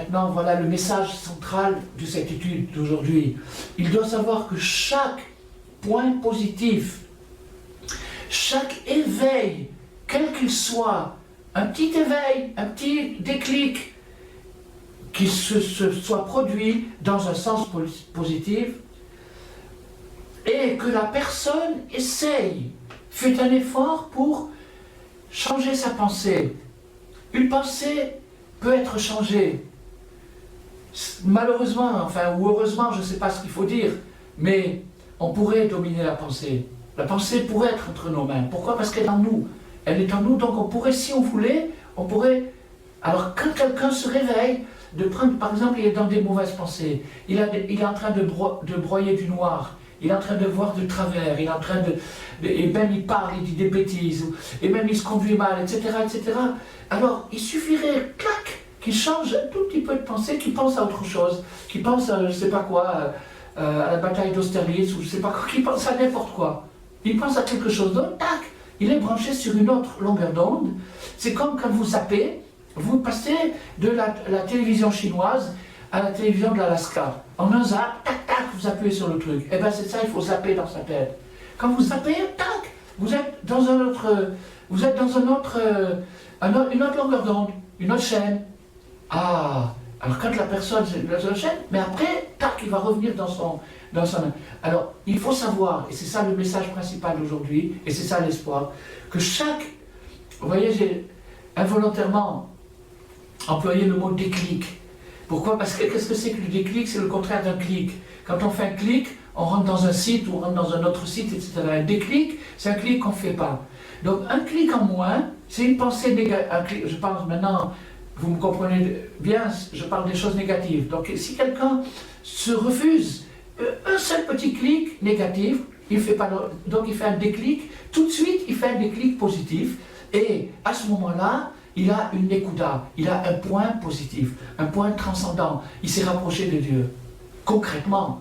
maintenant, voilà le message central de cette étude d'aujourd'hui. Il doit savoir que chaque point positif, chaque éveil, quel qu'il soit, un petit éveil, un petit déclic, qui se soit produit dans un sens positif, et que la personne essaye, fait un effort pour changer sa pensée. Une pensée peut être changée. Malheureusement, enfin, ou heureusement, je ne sais pas ce qu'il faut dire, mais on pourrait dominer la pensée. La pensée pourrait être entre nos mains. Pourquoi? Parce qu'elle est en nous. Elle est en nous, donc on pourrait, si on voulait, on pourrait... Alors, quand quelqu'un se réveille, de prendre, par exemple, il est dans des mauvaises pensées, il est en train de broyer du noir, il est en train de voir de travers, il est en train et même il parle, il dit des bêtises, et même il se conduit mal, etc., etc. Alors, il suffirait, clac, qu'il change un tout petit peu de pensée, qu'il pense à autre chose, qu'il pense à, je ne sais pas quoi, à la bataille d'Austerlitz, ou je ne sais pas quoi, qu'il pense à n'importe quoi. Il pense à quelque chose d'autre, tac, il est branché sur une autre longueur d'onde. C'est comme quand vous zappez, vous passez de la télévision chinoise à la télévision de l'Alaska. En un zap, tac, tac, vous appuyez sur le truc. Et bien c'est ça, il faut zapper dans sa tête. Quand vous zappez, tac, vous êtes dans un autre, une autre longueur d'onde, une autre chaîne. Ah, alors quand la personne, c'est dans une chaîne, mais après, tac, il va revenir dans son... Alors, il faut savoir, et c'est ça le message principal d'aujourd'hui, et c'est ça l'espoir, que chaque... Vous voyez, j'ai involontairement employé le mot déclic. Pourquoi? Parce que qu'est-ce que c'est que le déclic? C'est le contraire d'un clic. Quand on fait un clic, on rentre dans un site ou on rentre dans un autre site, etc. Un déclic, c'est un clic qu'on ne fait pas. Donc un clic en moins, c'est une pensée négative. Je pense maintenant, vous me comprenez bien, je parle des choses négatives. Donc si quelqu'un se refuse, un seul petit clic négatif, il fait pas, donc il fait un déclic, tout de suite il fait un déclic positif, et à ce moment-là, il a une écouda, il a un point positif, un point transcendant, il s'est rapproché de Dieu, concrètement.